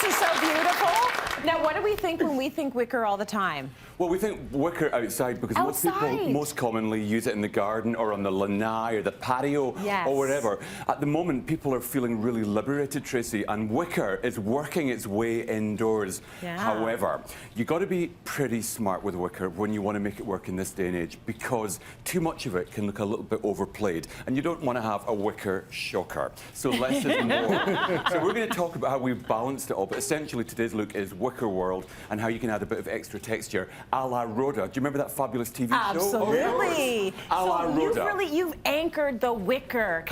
This is so beautiful. Now, what do we think when we think wicker all the time? Well, we think wicker outside because most people most commonly use it in the garden or on the lanai or the patio or wherever. At the moment, people are feeling really liberated, Tracy, and wicker is working its way indoors. However, you got to be pretty smart with wicker when you want to make it work in this day and age, because too much of it can look a little bit overplayed, and you don't want to have a wicker shocker. So less is more. So we're going to talk about how we've balanced it all, but essentially today's look is Wicker World and how you can add a bit of extra texture, a la Rhoda. Do you remember that fabulous TV show? Absolutely. A la Rhoda. You've anchored the wicker.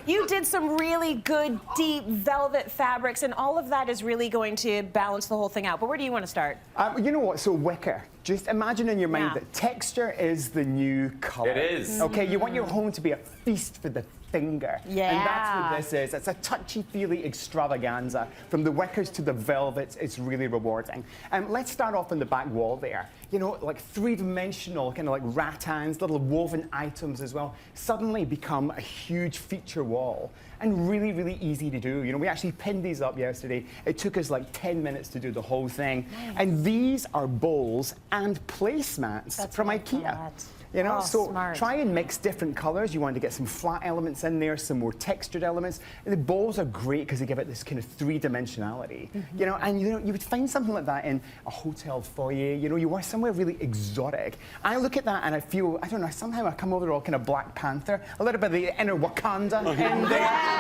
You did some really good, deep velvet fabrics, and all of that is really going to balance the whole thing out. But where do you want to start? You know what? So wicker. Just imagine in your mind that texture is the new colour. It is. Okay, you want your home to be a feast for the finger. And that's what this is. It's a touchy-feely extravaganza. From the wickers to the velvets, it's really rewarding. Let's start off on the back wall there. You know, like three-dimensional, kind of like rattans, little woven items as well, suddenly become a huge feature wall. And really, really easy to do. You know, we actually pinned these up yesterday. It took us like 10 minutes to do the whole thing. And these are bowls and placemats from IKEA. You know, so try and mix different colours. You want to get some flat elements in there, some more textured elements. And the bowls are great because they give it this kind of three-dimensionality. You know, and you would find something like that in a hotel foyer. You know, you want somewhere really exotic. I look at that and I feel, I don't know, somehow I come over all kind of Black Panther, a little bit of the inner Wakanda in there.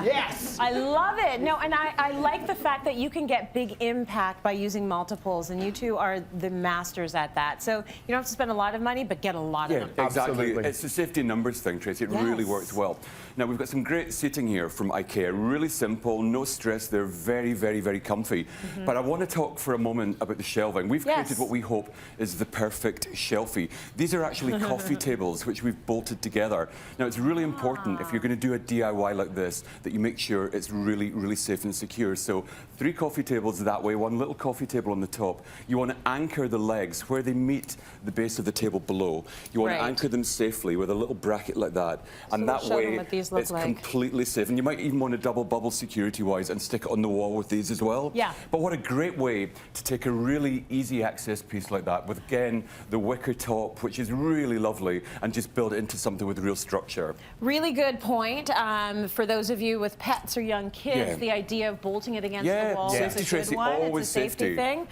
Yes. I love it. No, and I like the fact that you can get big impact by using multiples, and you two are the masters at that. So you don't have to spend a lot of money, but get a lot of them. Exactly. Absolutely. It's the safety in numbers thing, Tracy. It really works well. Now, we've got some great seating here from IKEA. Really simple, no stress. They're very, very, very comfy. But I want to talk for a moment about the shelving. We've created what we hope is the perfect shelfie. These are actually coffee tables, which we've bolted together. Now, it's really important if you're going to do a DIY like this that you make sure it's really, really safe and secure. So 3 coffee tables that way, 1 little coffee table on the top. You want to anchor the legs where they meet the base of the table below. You want to anchor them safely with a little bracket like that. And that way, it's completely safe. And you might even want to double bubble security-wise and stick it on the wall with these as well. But what a great way to take a really easy access piece like that with, again, the wicker top, which is really lovely, and just build it into something with real structure. Really good point. For those of you with pets or young kids, the idea of bolting it against the wall is a good one. It's a safety thing.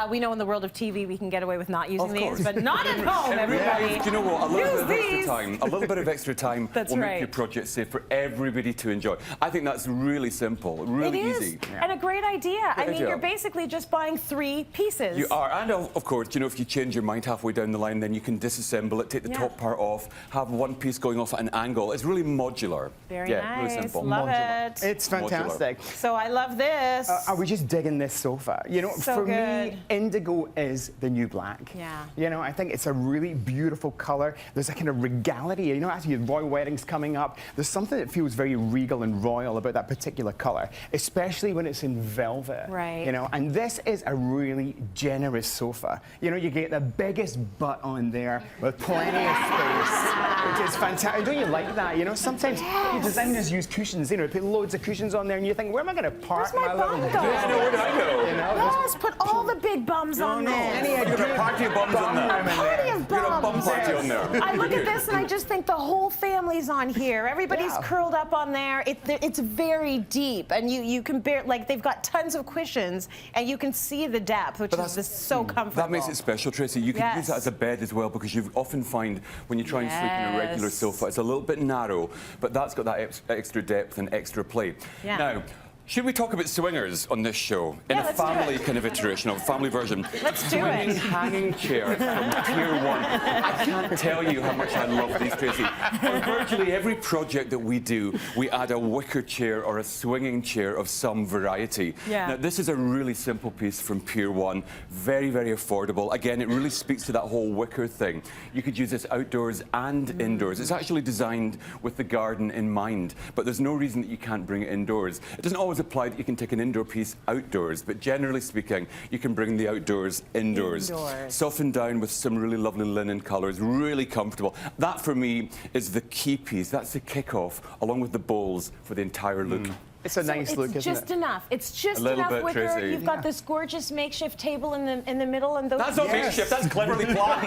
We know in the world of TV we can get away with not using these, but not at home, everybody. You know what? A little bit of extra time. A little bit of extra time will make your project safe for everybody to enjoy. I think that's really simple, really easy. And a great idea. I mean, you're basically just buying 3 pieces. You are, and of course, you know, if you change your mind halfway down the line, then you can disassemble it, take the top part off, have one piece going off at an angle. It's really modular. Very nice. Really simple. Love it. It's fantastic. So I love this. Are we just digging this sofa? You know, for me, indigo is the new black. You know, I think it's a really beautiful colour. There's a kind of regality. You know, as you have royal weddings coming up, there's something that feels very regal and royal about that particular colour, especially when it's in velvet. You know, and this is a really generous sofa. You know, you get the biggest butt on there with plenty of space, which is fantastic. Don't you like that? You know, sometimes you designers use cushions. You know, put loads of cushions on there, and you think, where am I going to park my little? Yeah, I know, where do I go? You know, yes, put all the big bums on there. You've got a party of bums on there. Party of bums. You've got a bum party on there. I look at this and I just think the whole family's on here. Everybody's curled up on there. It's very deep, and you can bear, like, they've got tons of cushions, and you can see the depth, which is just so comfortable. That makes it special, Tracy. You can use that as a bed as well, because you often find when you try and sleep in a regular sofa, it's a little bit narrow, but that's got that extra depth and extra play. Now, should we talk about swingers on this show? In a family kind of iteration, a family version. Let's do it. Hanging chair from Pier 1. I can't tell you how much I love these, Tracy. On virtually every project that we do, we add a wicker chair or a swinging chair of some variety. Now, this is a really simple piece from Pier 1. Very, very affordable. Again, it really speaks to that whole wicker thing. You could use this outdoors and indoors. It's actually designed with the garden in mind, but there's no reason that you can't bring it indoors. It doesn't always always apply that you can take an indoor piece outdoors, but generally speaking, you can bring the outdoors indoors. Softened down with some really lovely linen colours, really comfortable. That, for me, is the key piece. That's the kick-off, along with the bowls for the entire look. It's a nice look, isn't it? It's just enough. It's just enough, Wicker. Tracy. You've got this gorgeous makeshift table in the middle, and those. That's not makeshift. That's cleverly planned.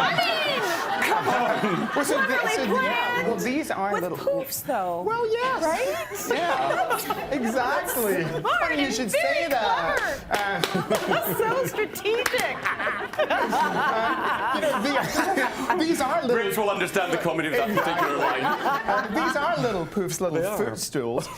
Come on. Well, these are with little poofs, though. Well, yes. Right? Yeah. Exactly. Funny you should say that. So strategic. These are little. Brits will understand the comedy of that particular line. These are little poofs, little footstools.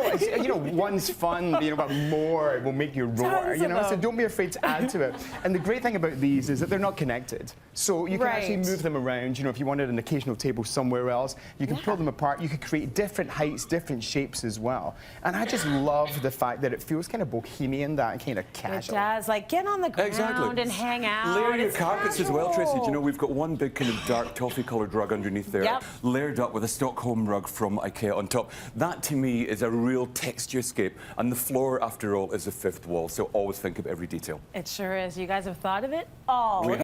One's fun, but more will make you roar. So don't be afraid to add to it. And the great thing about these is that they're not connected, so you can actually move them around. If you wanted an occasional table somewhere else, you can pull them apart. You could create different heights, different shapes as well. And I just love the fact that it feels kind of bohemian, that kind of casual. It does. Like, get on the ground and hang out. Layer your carpets as well, Tracy. We've got one big kind of dark toffee-coloured rug underneath there, layered up with a Stockholm rug from IKEA on top. That, to me, is a real texturescape, and the floor, after all, is the fifth wall, so always think of every detail. It sure is. You guys have thought of it all.